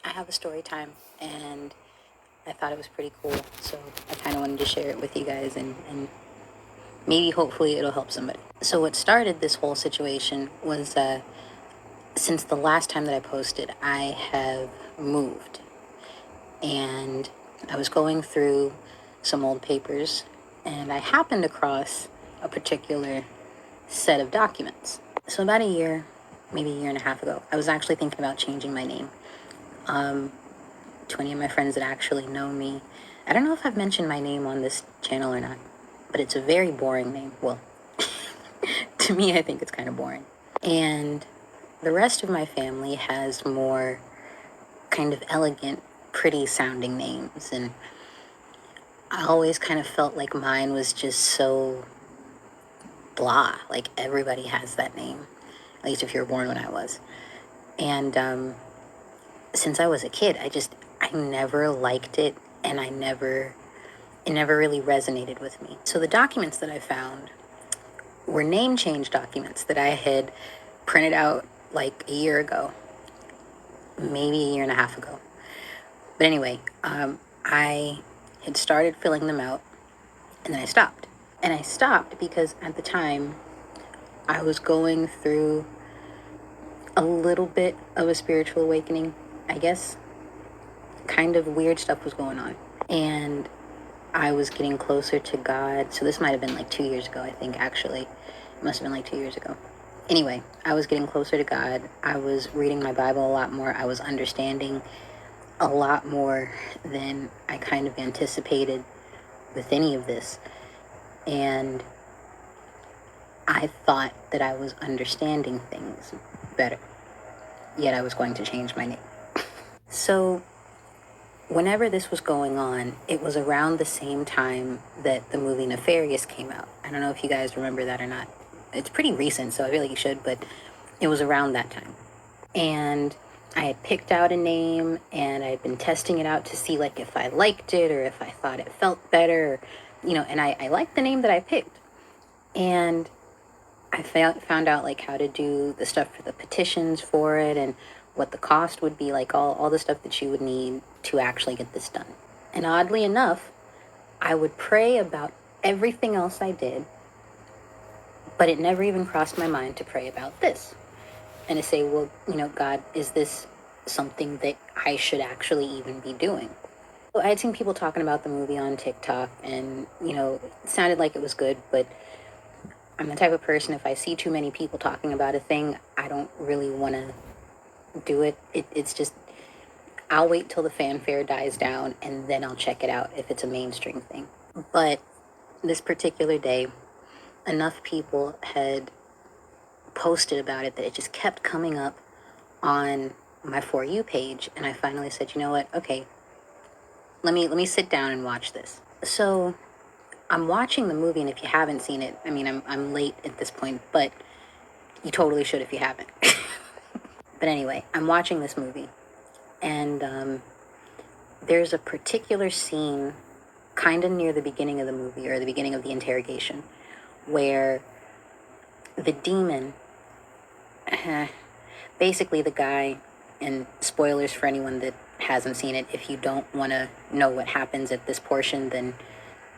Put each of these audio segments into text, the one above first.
I have a story time, and I thought it was pretty cool, so I kind of wanted to share it with you guys, and maybe hopefully it'll help somebody. So what started this whole situation was since the last time that I posted, I have moved, and I was going through some old papers, and I happened across a particular set of documents. So about a year, maybe a year and a half ago, I was actually thinking about changing my name. To any of my friends that actually know me, I don't know if I've mentioned my name on this channel or not, but it's a very boring name. Well, to me, I think it's kind of boring. And the rest of my family has more kind of elegant, pretty sounding names. And I always kind of felt like mine was just so blah. Like everybody has that name, at least if you were born when I was. And since I was a kid, I never liked it, and it never really resonated with me. So the documents that I found were name change documents that I had printed out like a year ago, maybe a year and a half ago. But anyway, I had started filling them out, and then I stopped. And I stopped because at the time I was going through a little bit of a spiritual awakening, I guess. Kind of weird stuff was going on, and I was getting closer to God. So this might have been like 2 years ago, I think, actually. It must have been like 2 years ago. Anyway, I was getting closer to God. I was reading my Bible a lot more. I was understanding a lot more than I kind of anticipated with any of this. And I thought that I was understanding things better. Yet I was going to change my name. So whenever this was going on, it was around the same time that the movie Nefarious came out. I don't know if you guys remember that or not. It's pretty recent, so I feel like you should, but it was around that time. And I had picked out a name, and I had been testing it out to see like if I liked it or if I thought it felt better, and I liked the name that I picked. And I found out like how to do the stuff for the petitions for it and what the cost would be, like all the stuff that you would need to actually get this done. And oddly enough, I would pray about everything else I did, but it never even crossed my mind to pray about this and to say, well, God, is this something that I should actually even be doing? So I had seen people talking about the movie on TikTok, and, it sounded like it was good, but I'm the type of person, if I see too many people talking about a thing, I don't really want to do it. It's just, I'll wait till the fanfare dies down and then I'll check it out if it's a mainstream thing. But this particular day, enough people had posted about it that it just kept coming up on my For You page, and I finally said, you know what, okay, let me sit down and watch this. So I'm watching the movie, and if you haven't seen it, I mean, I'm late at this point, but you totally should if you haven't. But anyway, I'm watching this movie, and there's a particular scene kind of near the beginning of the movie, or the beginning of the interrogation, where the demon, basically the guy, and spoilers for anyone that hasn't seen it, if you don't want to know what happens at this portion, then,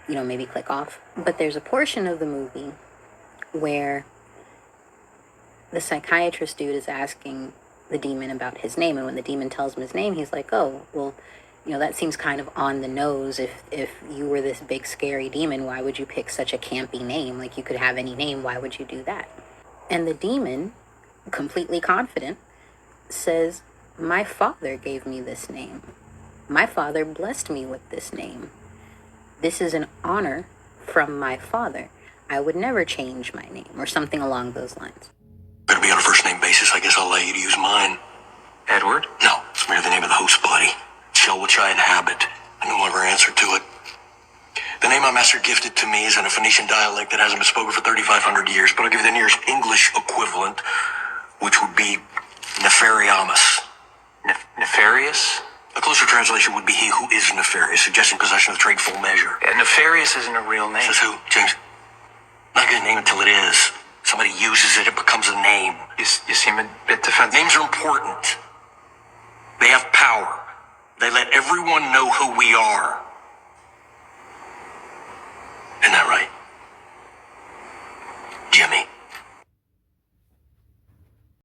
maybe click off. But there's a portion of the movie where the psychiatrist dude is asking the demon about his name, and when the demon tells him his name, he's like, oh, well, that seems kind of on the nose. If you were this big scary demon, why would you pick such a campy name? Like, you could have any name, why would you do that? And the demon, completely confident, says, my father gave me this name. My father blessed me with this name. This is an honor from my father. I would never change my name, or something along those lines. Better be on a first name basis. I guess I'll allow you to use mine. Edward? No, it's merely the name of the host, buddy. Shell which I inhabit. I no longer answer to it. The name my master gifted to me is in a Phoenician dialect that hasn't been spoken for 3,500 years, but I'll give you the nearest English equivalent, which would be Nefariamus. Nefarious? A closer translation would be he who is nefarious, suggesting possession of the trade full measure. Nefarious isn't a real name. Says who, James? Not gonna name it till it is. Somebody uses it, it becomes a name. You seem a bit defensive. Names are important. They have power. let everyone know who we are.